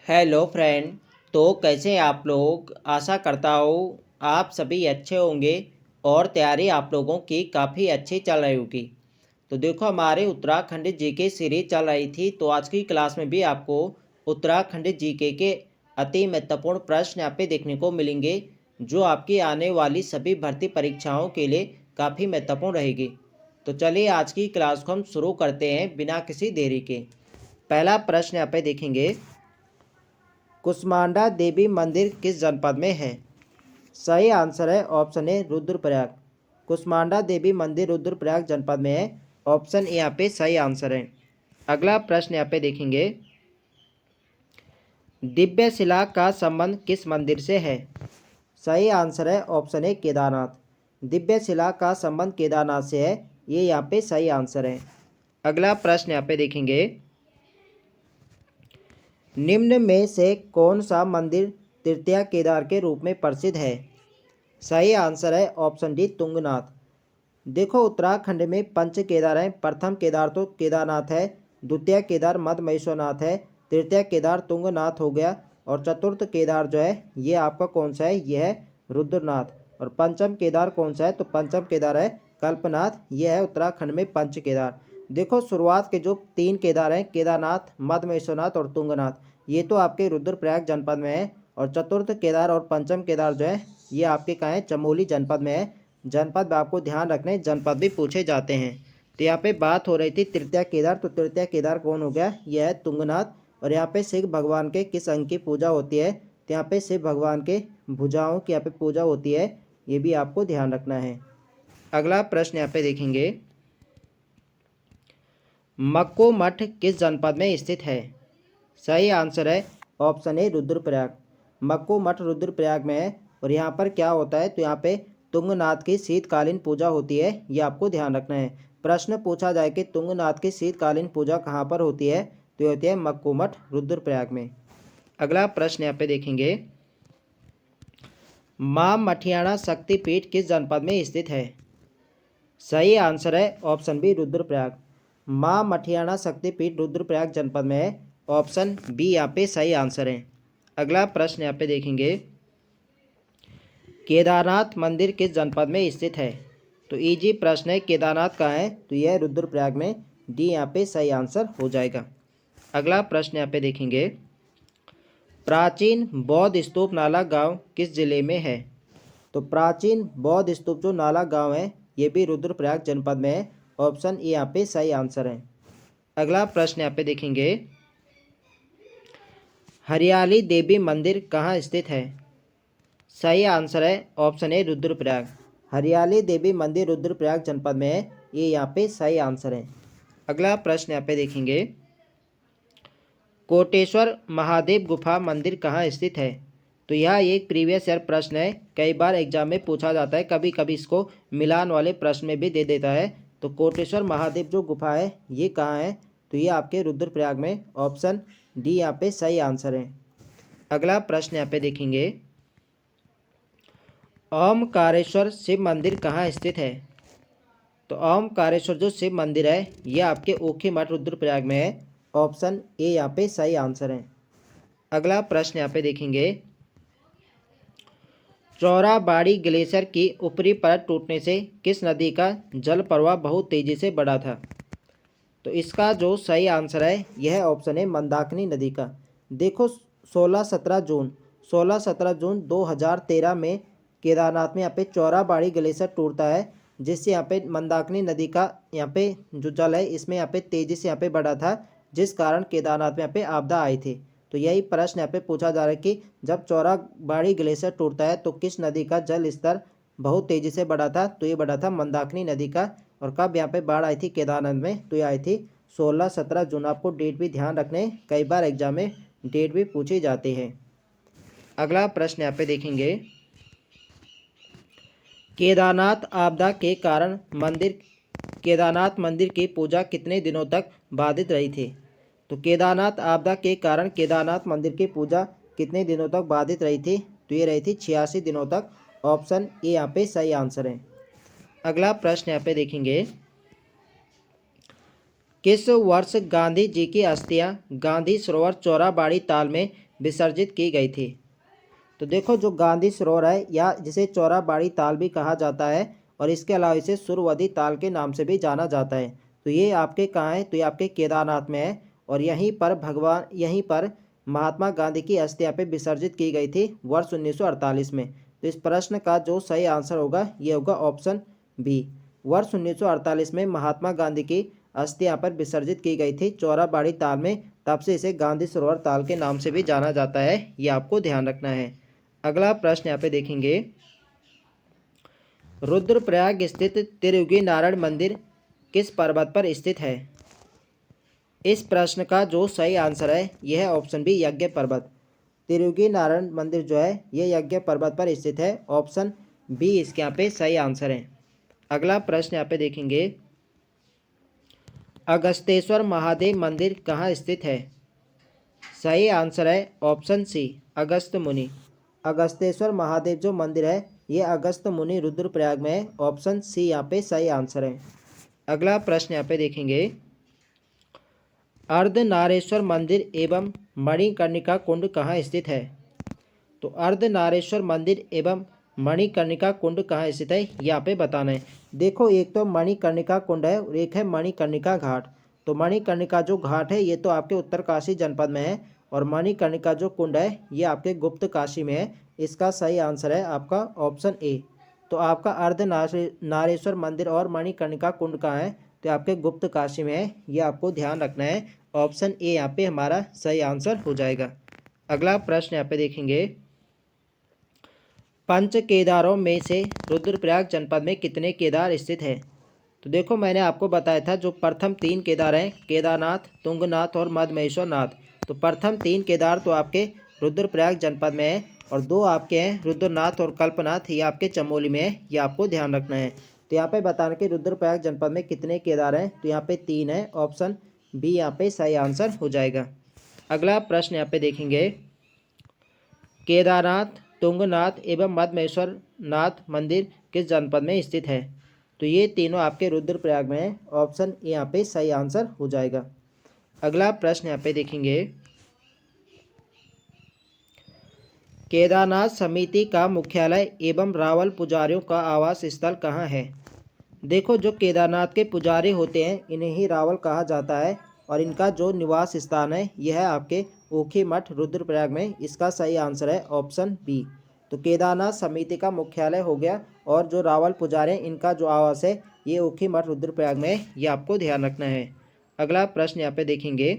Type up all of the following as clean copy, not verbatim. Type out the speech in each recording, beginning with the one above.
Hello friend. तो कैसे हैं आप लोग। आशा करता हूँ आप सभी अच्छे होंगे और तैयारी आप लोगों की काफ़ी अच्छी चल रही होगी। तो देखो हमारे उत्तराखंड जीके सीरीज चल रही थी, तो आज की क्लास में भी आपको उत्तराखंड जीके के अति महत्वपूर्ण प्रश्न यहाँ पे देखने को मिलेंगे, जो आपकी आने वाली सभी भर्ती परीक्षाओं के लिए काफ़ी महत्वपूर्ण रहेगी। तो चलिए आज की क्लास को हम शुरू करते हैं बिना किसी देरी के। पहला प्रश्न यहाँ पे देखेंगे, कुष्मांडा देवी मंदिर किस जनपद में है। सही आंसर है ऑप्शन ए रुद्रप्रयाग। कुष्मांडा देवी मंदिर रुद्रप्रयाग जनपद में है। ऑप्शन ए यहाँ पे सही आंसर है। अगला प्रश्न यहाँ पे देखेंगे, दिव्य शिला का संबंध किस मंदिर से है। सही आंसर है ऑप्शन ए केदारनाथ। दिव्य शिला का संबंध केदारनाथ से है, ये यहाँ पे सही आंसर है। अगला प्रश्न यहाँ पे देखेंगे, निम्न में से कौन सा मंदिर तृतीया केदार के रूप में प्रसिद्ध है। सही आंसर है ऑप्शन डी तुंगनाथ। देखो उत्तराखंड में पंच केदार हैं। प्रथम केदार तो केदारनाथ है, द्वितीय केदार मध्य महेश्वरनाथ है, तृतीय केदार तुंगनाथ हो गया और चतुर्थ केदार जो है ये आपका कौन सा है, ये है रुद्रनाथ। और पंचम केदार कौन सा है, तो पंचम केदार है कल्पनाथ। ये है उत्तराखंड में पंच केदार। देखो शुरुआत के जो तीन केदार हैं, केदारनाथ मध्य महेश्वरनाथ और तुंगनाथ, ये तो आपके रुद्रप्रयाग जनपद में है। और चतुर्थ केदार और पंचम केदार जो है ये आपके कहाँ है, चमोली जनपद में है। जनपद में आपको ध्यान रखना है, जनपद भी पूछे जाते हैं। तो यहाँ पे बात हो रही थी तृतीय केदार, तो तृतीय केदार कौन हो गया, यह है तुंगनाथ। और यहाँ पे शिव भगवान के किस अंग की पूजा होती है, तो यहाँ पे शिव भगवान के भुजाओं की यहाँ पे पूजा होती है, ये भी आपको ध्यान रखना है। अगला प्रश्न यहाँ पे देखेंगे, मक्को मठ किस जनपद में स्थित है। सही आंसर है ऑप्शन ए रुद्रप्रयाग। मक्को मठ रुद्रप्रयाग में है। और यहाँ पर क्या होता है, तो यहाँ पे तुंगनाथ की शीतकालीन पूजा होती है, ये आपको ध्यान रखना है। प्रश्न पूछा जाए कि तुंगनाथ की शीतकालीन पूजा कहाँ पर होती है, तो होती है मक्को मठ रुद्रप्रयाग में। अगला प्रश्न यहाँ पे देखेंगे, मां मठियाना शक्तिपीठ किस जनपद में स्थित है। सही आंसर है ऑप्शन बी रुद्रप्रयाग। मां मठियाना शक्तिपीठ रुद्रप्रयाग जनपद में है। ऑप्शन बी यहाँ पे सही आंसर है। अगला प्रश्न यहाँ पे देखेंगे, केदारनाथ मंदिर किस जनपद में स्थित है। तो इजी प्रश्न है, केदारनाथ कहाँ है, तो यह है रुद्रप्रयाग में। डी यहाँ पे सही आंसर हो जाएगा। अगला प्रश्न यहाँ पे देखेंगे, प्राचीन बौद्ध स्तूप नाला गांव किस जिले में है। तो प्राचीन बौद्ध स्तूप जो नाला गांव है ये भी रुद्रप्रयाग जनपद में है। ऑप्शन ए यहाँ पे सही आंसर है। अगला प्रश्न यहाँ पे देखेंगे, हरियाली देवी मंदिर कहाँ स्थित है। सही आंसर है ऑप्शन ए रुद्रप्रयाग। हरियाली देवी मंदिर रुद्रप्रयाग जनपद में है, ये यहाँ पे सही आंसर है। अगला प्रश्न यहाँ पे देखेंगे, कोटेश्वर महादेव गुफा मंदिर कहाँ स्थित है। तो यह एक प्रीवियस ईयर प्रश्न है, कई बार एग्जाम में पूछा जाता है, कभी कभी इसको मिलान वाले प्रश्न में भी दे देता है। तो कोटेश्वर महादेव जो गुफा है ये कहाँ है, तो ये आपके रुद्रप्रयाग में। ऑप्शन डी यहाँ पे सही आंसर है। अगला प्रश्न यहाँ पे देखेंगे, ओमकारेश्वर शिव मंदिर कहाँ स्थित है। तो ओमकारेश्वर जो शिव मंदिर है ये आपके ओखी मठ रुद्रप्रयाग में है। ऑप्शन ए यहाँ पे सही आंसर है। अगला प्रश्न यहाँ पे देखेंगे, चौराबाड़ी ग्लेशियर की ऊपरी परत टूटने से किस नदी का जल प्रवाह बहुत तेजी से बढ़ा था। तो इसका जो सही आंसर है यह ऑप्शन है मंदाकिनी नदी का। देखो 16-17 जून 2013 में केदारनाथ में यहाँ पे चौराबाड़ी ग्लेशियर टूटता है, जिससे यहाँ पे मंदाकिनी नदी का यहाँ पे जो जल है इसमें यहाँ पे तेज़ी से यहाँ पे बढ़ा था, जिस कारण केदारनाथ में यहाँ पे आपदा आई थी। तो यही प्रश्न यहाँ पे पूछा जा रहा है कि जब चौराबाड़ी ग्लेशियर टूटता है तो किस नदी का जल स्तर बहुत तेज़ी से बढ़ा था, तो ये बढ़ा था मंदाकिनी नदी का। और कब यहाँ पे बाढ़ आई थी केदारनाथ में, तो ये आई थी 16-17 जून। आपको डेट भी ध्यान रखने, कई बार एग्जाम में डेट भी पूछी जाती है। अगला प्रश्न यहाँ पे देखेंगे, केदारनाथ आपदा के कारण केदारनाथ मंदिर की पूजा कितने दिनों तक बाधित रही थी। तो केदारनाथ आपदा के कारण केदारनाथ मंदिर की पूजा कितने दिनों तक बाधित रही थी, तो ये रही थी 86 दिनों तक। ऑप्शन ए यहाँ पे सही आंसर है। अगला प्रश्न यहाँ पे देखेंगे, किस वर्ष गांधी जी की अस्थियां गांधी सरोवर चौराबाड़ी ताल में विसर्जित की गई थी। तो देखो जो गांधी सरोवर है या जिसे चौराबाड़ी ताल भी कहा जाता है और इसके अलावा इसे सुरवदी ताल के नाम से भी जाना जाता है। तो ये आपके कहाँ है, तो ये आपके केदारनाथ में है और यहीं पर महात्मा गांधी की अस्थियां पे विसर्जित की गई थी वर्ष 1948 में। तो इस प्रश्न का जो सही आंसर होगा ये होगा ऑप्शन बी। वर्ष 1948 में महात्मा गांधी की अस्थियां पर विसर्जित की गई थी चौराबाड़ी ताल में, तब से इसे गांधी सरोवर ताल के नाम से भी जाना जाता है, ये आपको ध्यान रखना है। अगला प्रश्न यहाँ पे देखेंगे, रुद्रप्रयाग स्थित त्रियुगी नारायण मंदिर किस पर्वत पर स्थित है? इस प्रश्न का जो सही आंसर है यह है ऑप्शन बी, यज्ञ पर्वत। त्रियुगी नारायण मंदिर जो है ये यज्ञ पर्वत पर स्थित है, ऑप्शन बी इसके यहाँ पे सही आंसर है। अगला प्रश्न यहाँ पे देखेंगे, अगस्तेश्वर महादेव मंदिर कहाँ स्थित है? सही आंसर है ऑप्शन सी, अगस्त मुनि। अगस्तेश्वर महादेव जो मंदिर है ये अगस्त मुनि रुद्रप्रयाग में है, ऑप्शन सी यहाँ पे सही आंसर है। अगला प्रश्न यहाँ पे देखेंगे, अर्धनारेश्वर मंदिर एवं मणिकर्णिका कुंड कहाँ स्थित है? तो अर्धनारेश्वर मंदिर एवं मणिकर्णिका कुंड कहाँ स्थित है यहाँ पे बताना है। देखो एक तो मणिकर्णिका कुंड है और एक है मणिकर्णिका घाट। तो मणिकर्णिका जो घाट है ये तो आपके उत्तरकाशी जनपद में है और मणिकर्णिका जो कुंड है ये आपके गुप्त काशी में है। इसका सही आंसर है आपका ऑप्शन ए। तो आपका अर्धनारेश्वर मंदिर और मणिकर्णिका कुंड कहाँ है? तो आपके गुप्त काशी में है, ये आपको ध्यान रखना है। ऑप्शन ए यहाँ पे हमारा सही आंसर हो जाएगा। अगला प्रश्न यहाँ पे देखेंगे, पंच केदारों में से रुद्रप्रयाग जनपद में कितने केदार स्थित है? तो देखो मैंने आपको बताया था जो प्रथम 3 केदार हैं, केदारनाथ, तुंगनाथ और मद्महेश्वर नाथ। तो प्रथम 3 केदार तो आपके रुद्रप्रयाग जनपद में है और 2 आपके हैं रुद्रनाथ और कल्पनाथ, ये आपके चमोली में है, ये आपको ध्यान रखना है। तो यहाँ पे बताना कि रुद्रप्रयाग जनपद में कितने केदार हैं, तो यहाँ पे 3 है, ऑप्शन बी यहाँ पे सही आंसर हो जाएगा। अगला प्रश्न यहाँ पे देखेंगे, केदारनाथ, तुंगनाथ एवं मद्महेश्वर नाथ मंदिर किस जनपद में स्थित है? तो ये तीनों आपके रुद्रप्रयाग में है, ऑप्शन ए यहाँ पे सही आंसर हो जाएगा। अगला प्रश्न यहाँ पे देखेंगे, केदारनाथ समिति का मुख्यालय एवं रावल पुजारियों का आवास स्थल कहाँ है? देखो जो केदारनाथ के पुजारी होते हैं इन्हें ही रावल कहा जाता है और इनका जो निवास स्थान है यह है आपके ऊखी मठ रुद्रप्रयाग में। इसका सही आंसर है ऑप्शन बी। तो केदारनाथ समिति का मुख्यालय हो गया और जो रावल पुजारी हैं इनका जो आवास है ये ऊखी मठ रुद्रप्रयाग में है, ये आपको ध्यान रखना है। अगला प्रश्न यहाँ पे देखेंगे,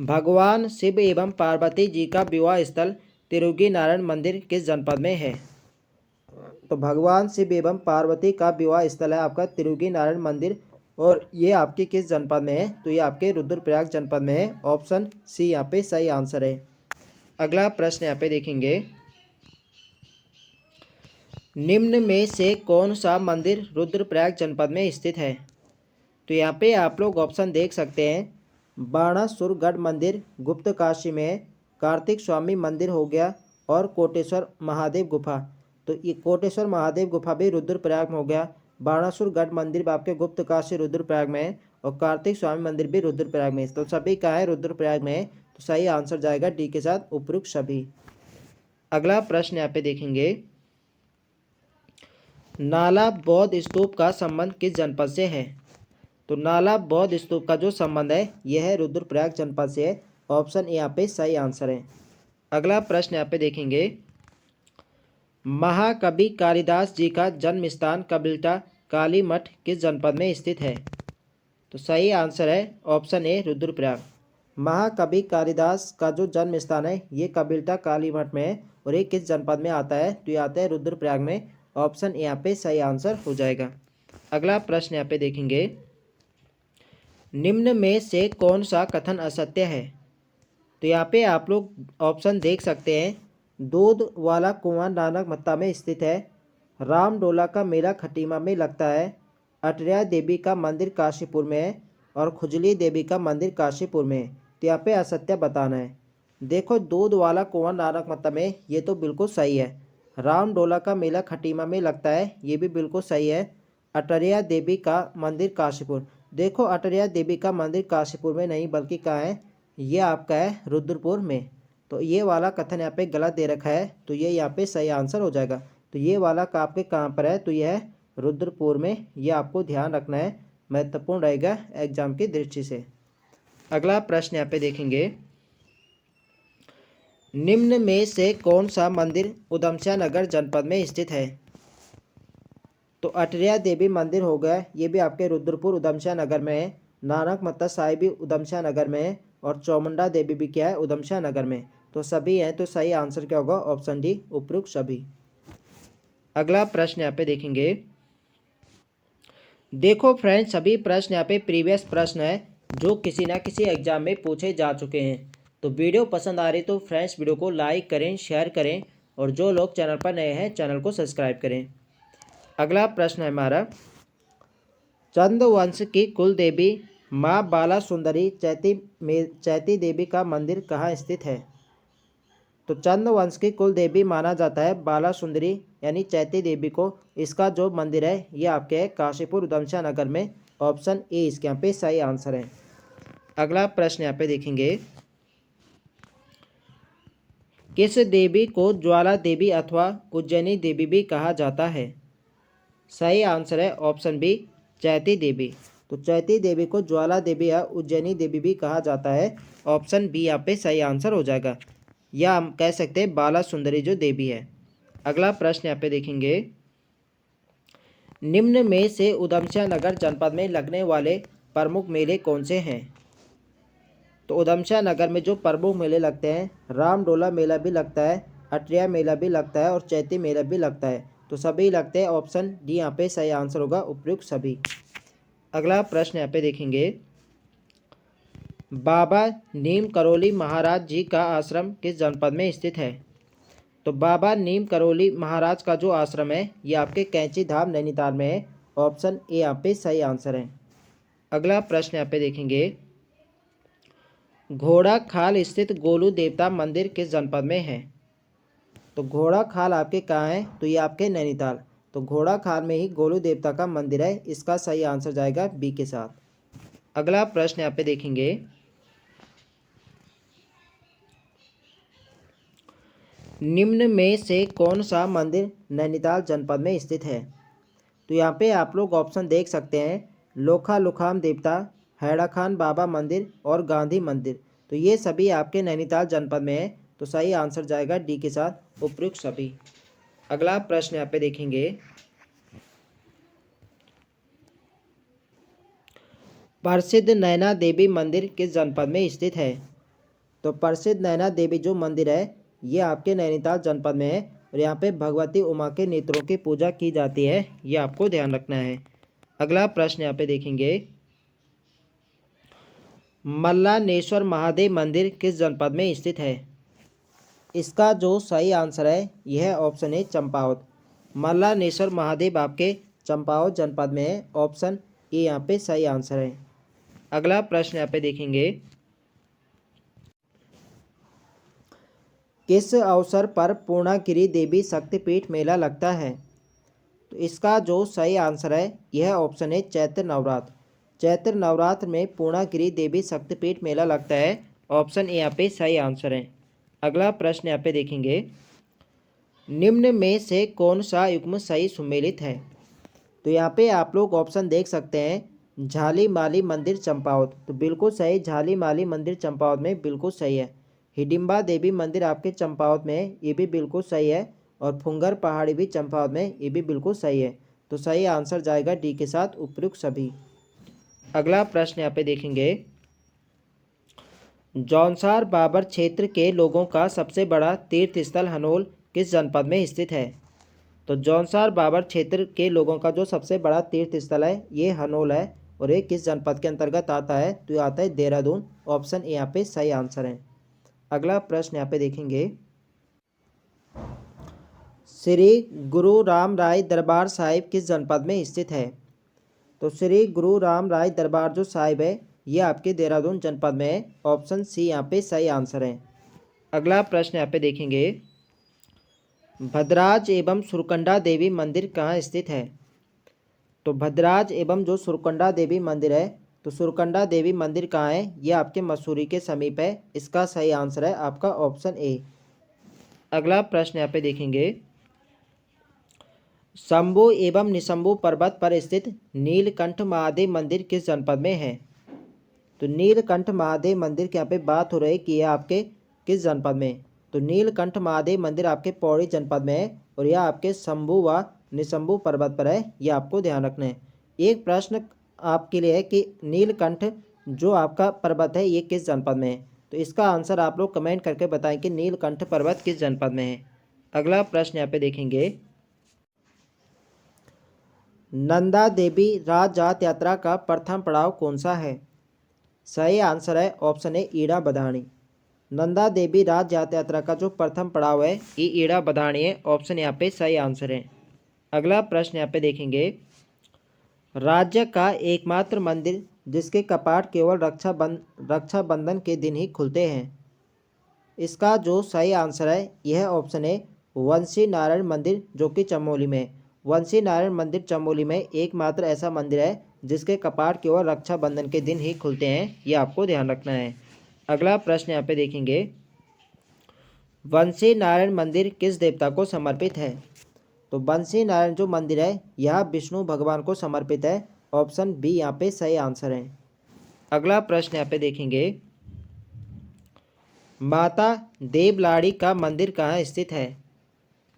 भगवान शिव एवं पार्वती जी का विवाह स्थल त्रियुगी नारायण मंदिर किस जनपद में है? तो भगवान शिव एवं पार्वती का विवाह स्थल है आपका त्रियुगी नारायण मंदिर और ये आपके किस जनपद में है? तो ये आपके रुद्रप्रयाग जनपद में है, ऑप्शन सी यहाँ पे सही आंसर है। अगला प्रश्न यहाँ पे देखेंगे, निम्न में से कौन सा मंदिर रुद्रप्रयाग जनपद में स्थित है? तो यहाँ पे आप लोग ऑप्शन देख सकते हैं, बाणासुरगढ़ मंदिर गुप्त काशी में है, कार्तिक स्वामी मंदिर हो गया और कोटेश्वर महादेव गुफा। तो ये कोटेश्वर महादेव गुफा भी रुद्रप्रयाग में हो गया, बाणासुरगढ़ मंदिर आपके गुप्त काशी रुद्रप्रयाग में है और कार्तिक स्वामी मंदिर भी रुद्रप्रयाग में है। तो सभी कहाँ है? रुद्रप्रयाग में है। तो सही आंसर जाएगा डी के साथ उपयुक्त सभी। अगला प्रश्न यहाँ पे देखेंगे, नाला बौद्ध स्तूप का संबंध किस जनपद से है? तो नाला बौद्ध स्तूप का जो संबंध है यह है रुद्रप्रयाग जनपद से है, ऑप्शन ए यहाँ पे सही आंसर है। अगला प्रश्न यहाँ पे देखेंगे, महाकवि कालिदास जी का जन्म स्थान कबिल्टा काली मठ किस जनपद में स्थित है? तो सही आंसर है ऑप्शन ए रुद्रप्रयाग। महाकवि कालिदास का जो जन्म स्थान है ये कबिल्टा काली मठ में है और ये किस जनपद में आता है? तो ये आता है रुद्रप्रयाग में, ऑप्शन ए यहाँ पे सही आंसर हो जाएगा। अगला प्रश्न यहाँ पे देखेंगे, निम्न में से कौन सा कथन असत्य है? तो यहाँ पे आप लोग ऑप्शन देख सकते हैं, दूध वाला कुआं नानक मत्ता में स्थित है, रामडोला का मेला खटीमा में लगता है, अटरिया देवी का मंदिर काशीपुर में है और खुजली देवी का मंदिर काशीपुर में है। तो यहाँ पे असत्य बताना है। देखो दूध वाला कुआं नानक मत्ता में ये तो बिल्कुल सही है, रामडोला का मेला खटीमा में लगता है ये भी बिल्कुल सही है, अटरिया देवी का मंदिर काशीपुर। देखो अटरिया देवी का मंदिर काशीपुर में नहीं बल्कि कहाँ है? ये आपका है रुद्रपुर में। तो ये वाला कथन यहाँ पे गलत दे रखा है, तो ये यहाँ पे सही आंसर हो जाएगा। तो ये वाला का आपके कहाँ पर है, तो ये है रुद्रपुर में। ये आपको ध्यान रखना है, महत्वपूर्ण रहेगा एग्जाम की दृष्टि से। अगला प्रश्न यहाँ पे देखेंगे, निम्न में से कौन सा मंदिर उधमसिंह नगर जनपद में स्थित है। तो अटरिया देवी मंदिर हो गया, ये भी आपके रुद्रपुर उधमसिंह नगर में है। नानक मत्ता साहिब भी उधमसिंह नगर में है, और चौमुंडा देवी भी क्या है, उधमसिंह नगर में। तो सभी हैं, तो सही आंसर क्या होगा, ऑप्शन डी उपयुक्त सभी। अगला प्रश्न यहाँ पे देखेंगे, देखो फ्रेंड्स सभी प्रश्न यहाँ पे प्रीवियस प्रश्न है जो किसी ना किसी एग्जाम में पूछे जा चुके हैं। तो वीडियो पसंद आ रही तो फ्रेंड्स वीडियो को लाइक करें, शेयर करें, और जो लोग चैनल पर नए हैं चैनल को सब्सक्राइब करें। अगला प्रश्न है हमारा, चंदवंश की कुल देवी माँ बाला सुंदरी चैती देवी का मंदिर कहाँ स्थित है। तो चंदवंश की कुल देवी माना जाता है बाला सुंदरी यानी चैती देवी को। इसका जो मंदिर है ये आपके है काशीपुर उधमसिंह नगर में। ऑप्शन ए इसके यहाँ पे सही आंसर है। अगला प्रश्न यहाँ पे देखेंगे, किस देवी को ज्वाला देवी अथवा उज्जैनी देवी भी कहा जाता है। सही आंसर है ऑप्शन बी चैती देवी। तो चैती देवी को ज्वाला देवी या उज्जैनी देवी भी कहा जाता है। ऑप्शन बी यहाँ पे सही आंसर हो जाएगा, या हम कह सकते हैं बाला सुंदरी जो देवी है। अगला प्रश्न यहाँ पे देखेंगे, निम्न में से उधमसिंह नगर जनपद में लगने वाले प्रमुख मेले कौन से हैं। तो उधमसिंह नगर में जो प्रमुख मेले लगते हैं, रामडोला मेला भी लगता है, अटरिया मेला भी लगता है, और चैती मेला भी लगता है। तो सभी लगते हैं, ऑप्शन डी यहाँ पे सही आंसर होगा, उपयुक्त सभी। अगला प्रश्न यहाँ पे देखेंगे, बाबा नीम करोली महाराज जी का आश्रम किस जनपद में स्थित है। तो बाबा नीम करोली महाराज का जो आश्रम है ये आपके कैंची धाम नैनीताल में है। ऑप्शन ए यहाँ पे सही आंसर है। अगला प्रश्न यहाँ पे देखेंगे, घोड़ा खाल स्थित गोलू देवता मंदिर किस जनपद में है। तो घोड़ा खाल आपके कहाँ है, तो ये आपके नैनीताल। तो घोड़ा खाल में ही गोलू देवता का मंदिर है। इसका सही आंसर जाएगा बी के साथ। अगला प्रश्न यहाँ पे देखेंगे, निम्न में से कौन सा मंदिर नैनीताल जनपद में स्थित है। तो यहाँ पे आप लोग ऑप्शन देख सकते हैं, लोखा लुखाम देवता, हैड़ा खान बाबा मंदिर और गांधी मंदिर। तो ये सभी आपके नैनीताल जनपद में है। तो सही आंसर जाएगा डी के साथ, उपयुक्त सभी। अगला प्रश्न यहाँ पे देखेंगे, प्रसिद्ध नैना देवी मंदिर किस जनपद में स्थित है। तो प्रसिद्ध नैना देवी जो मंदिर है ये आपके नैनीताल जनपद में है, और यहाँ पे भगवती उमा के नेत्रों की पूजा की जाती है। ये आपको ध्यान रखना है। अगला प्रश्न यहाँ पे देखेंगे, मल्लानेश्वर महादेव मंदिर किस जनपद में स्थित है। इसका जो सही आंसर है यह है ऑप्शन ए चंपावत। मल्लानेश्वर महादेव आपके चंपावत जनपद में है। ऑप्शन ए यहाँ पे सही आंसर है। अगला प्रश्न यहाँ पे देखेंगे, किस अवसर पर पूर्णागिरि देवी शक्तिपीठ मेला लगता है। तो इसका जो सही आंसर है यह ऑप्शन है चैत्र नवरात्र। चैत्र नवरात्र में पूर्णागिरि देवी शक्तिपीठ मेला लगता है। ऑप्शन ए यहाँ पे सही आंसर है। अगला प्रश्न यहाँ पे देखेंगे, निम्न में से कौन सा युग्म सही सुमेलित है। तो यहाँ पे आप लोग ऑप्शन देख सकते हैं, झाली माली मंदिर चंपावत। तो बिल्कुल सही, झाली माली मंदिर चंपावत में बिल्कुल सही है। हिडिंबा देवी मंदिर आपके चंपावत में है, ये भी बिल्कुल सही है। और फुंगर पहाड़ी भी चंपावत में, ये भी बिल्कुल सही है। तो सही आंसर जाएगा डी के साथ, उपयुक्त सभी। अगला प्रश्न यहाँ पे देखेंगे, जौनसार बाबर क्षेत्र के लोगों का सबसे बड़ा तीर्थ स्थल हनोल किस जनपद में स्थित है। तो जौनसार बाबर क्षेत्र के लोगों का जो सबसे बड़ा तीर्थ स्थल है ये हनोल है, और ये किस जनपद के अंतर्गत आता है, तो ये आता है देहरादून। ऑप्शन ए यहाँ पे सही आंसर है। अगला प्रश्न यहाँ पे देखेंगे, श्री गुरु राम राय दरबार साहिब किस जनपद में स्थित है। तो श्री गुरु राम राय दरबार जो साहिब है ये आपके देहरादून जनपद में है। ऑप्शन सी यहाँ पे सही आंसर है। अगला प्रश्न यहाँ पे देखेंगे, भद्राज एवं सुरकंडा देवी मंदिर कहाँ स्थित है। तो भद्राज एवं जो सुरकंडा देवी मंदिर है तो सुरकंडा देवी मंदिर कहाँ है? ये आपके मसूरी के समीप है। इसका सही आंसर है आपका ऑप्शन ए। अगला प्रश्न यहाँ पे देखेंगे, शंभु एवं निशंभु पर्वत पर स्थित नीलकंठ महादेव मंदिर किस जनपद में है? तो नीलकंठ महादेव मंदिर की यहाँ पे बात हो रही है कि यह आपके किस जनपद में है? तो नीलकंठ महादेव मंदिर आपके पौड़ी जनपद में है और यह आपके शंभु व निशंभु पर्वत पर है। यह आपको ध्यान रखना है। एक प्रश्न आपके लिए है कि नीलकंठ जो आपका पर्वत है ये किस जनपद में है? तो इसका आंसर आप लोग कमेंट करके बताएं कि नीलकंठ पर्वत किस जनपद में है। अगला प्रश्न यहाँ पे देखेंगे, नंदा देवी राज जात यात्रा का प्रथम पड़ाव कौन सा है? सही आंसर है ऑप्शन ए ईड़ा बदाणी। नंदा देवी राज जात यात्रा का जो प्रथम पड़ाव है ये ईड़ा बदाणी है। ऑप्शन यहाँ पे सही आंसर है। अगला प्रश्न यहाँ पे देखेंगे, राज्य का एकमात्र मंदिर जिसके कपाट केवल रक्षाबंधन के दिन ही खुलते हैं। इसका जो सही आंसर है यह ऑप्शन है वंशी नारायण मंदिर जो कि चमोली में है। वंशी नारायण मंदिर चमोली में एकमात्र ऐसा मंदिर है जिसके कपाट केवल रक्षाबंधन के दिन ही खुलते हैं। ये आपको ध्यान रखना है। अगला प्रश्न यहाँ पे देखेंगे, वंशी नारायण मंदिर किस देवता को समर्पित है? तो वंशी नारायण जो मंदिर है यह विष्णु भगवान को समर्पित है। ऑप्शन बी यहाँ पे सही आंसर है। अगला प्रश्न यहाँ पे देखेंगे, माता देवलाड़ी का मंदिर कहाँ स्थित है?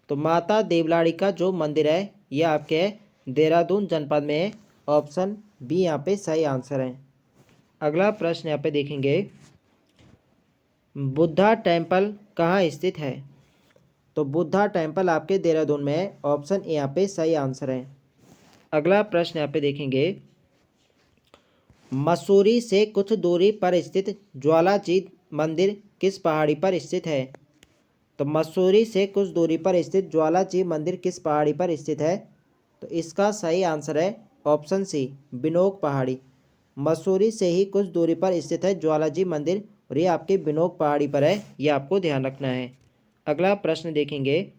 तो माता देवलाड़ी का जो मंदिर है यह आपके देहरादून जनपद में है। ऑप्शन बी यहाँ पे सही आंसर है। अगला प्रश्न यहाँ पे देखेंगे, बुद्धा टेम्पल कहाँ स्थित है? तो बुद्धा टेम्पल आपके देहरादून में है। ऑप्शन ए यहाँ पे सही आंसर है। अगला प्रश्न यहाँ पे देखेंगे, मसूरी से कुछ दूरी पर स्थित ज्वालाजी मंदिर किस पहाड़ी पर स्थित है? तो मसूरी से कुछ दूरी पर स्थित ज्वालाजी मंदिर किस पहाड़ी पर स्थित है? तो इसका सही आंसर है ऑप्शन सी बिनोक पहाड़ी। मसूरी से ही कुछ दूरी पर स्थित है ज्वालाजी मंदिर और ये आपके बिनोक पहाड़ी पर है। ये आपको ध्यान रखना है। अगला प्रश्न देखेंगे,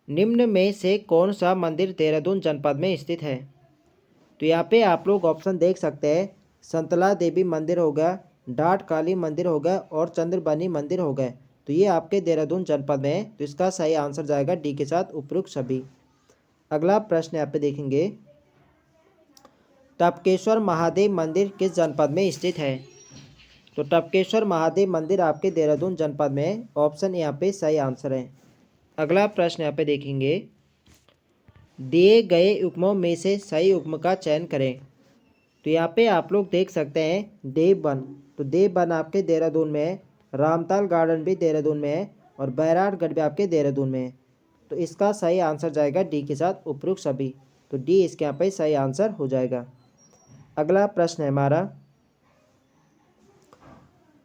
निम्न में से कौन सा मंदिर देहरादून जनपद में स्थित है? तो यहाँ पे आप लोग ऑप्शन देख सकते हैं, संतला देवी मंदिर हो गया, डाट काली मंदिर हो गया और चंद्रबनी मंदिर हो गए। तो ये आपके देहरादून जनपद में है। तो इसका सही आंसर जाएगा डी के साथ उपयुक्त सभी। अगला प्रश्न यहाँ पे देखेंगे, टपकेश्वर महादेव मंदिर किस जनपद में स्थित है? तो टपकेश्वर महादेव मंदिर आपके देहरादून जनपद में है। ऑप्शन यहाँ पे सही आंसर है। अगला प्रश्न यहाँ पे देखेंगे, दिए गए उपमों में से सही उपम का चयन करें। तो यहाँ पे आप लोग देख सकते हैं देवबन। तो देवबन आपके देहरादून में है, रामताल गार्डन भी देहरादून में है और बैराटगढ़ भी आपके देहरादून में है। तो इसका सही आंसर जाएगा डी के साथ उपयुक्त सभी। तो डी इसके यहाँ पे सही आंसर हो जाएगा। अगला प्रश्न है हमारा,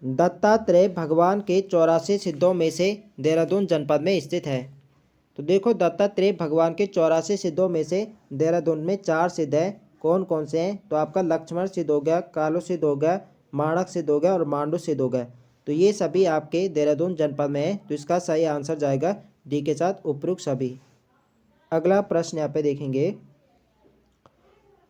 दत्तात्रेय भगवान के 84 सिद्धों में से देहरादून जनपद में स्थित है। तो देखो दत्तात्रेय भगवान के 84 सिद्धों में से देहरादून में 4 सिद्ध हैं। कौन कौन से हैं? तो आपका लक्ष्मण सिद्ध हो गया, कालो सिद्ध हो गया, माणक सिद्ध हो गया और मांडू सिद्ध हो गया। तो ये सभी आपके देहरादून जनपद में है। तो इसका सही आंसर जाएगा डी के साथ उपयुक्त सभी। अगला प्रश्न यहाँ पे देखेंगे,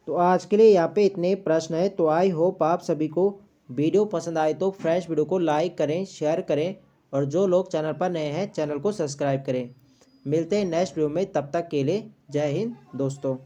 तो आज के लिए यहाँ पे इतने प्रश्न है। तो आई होप आप सभी को वीडियो पसंद आए तो फ्रेंड्स वीडियो को लाइक करें, शेयर करें और जो लोग चैनल पर नए हैं चैनल को सब्सक्राइब करें। मिलते हैं नेक्स्ट वीडियो में, तब तक के लिए जय हिंद दोस्तों।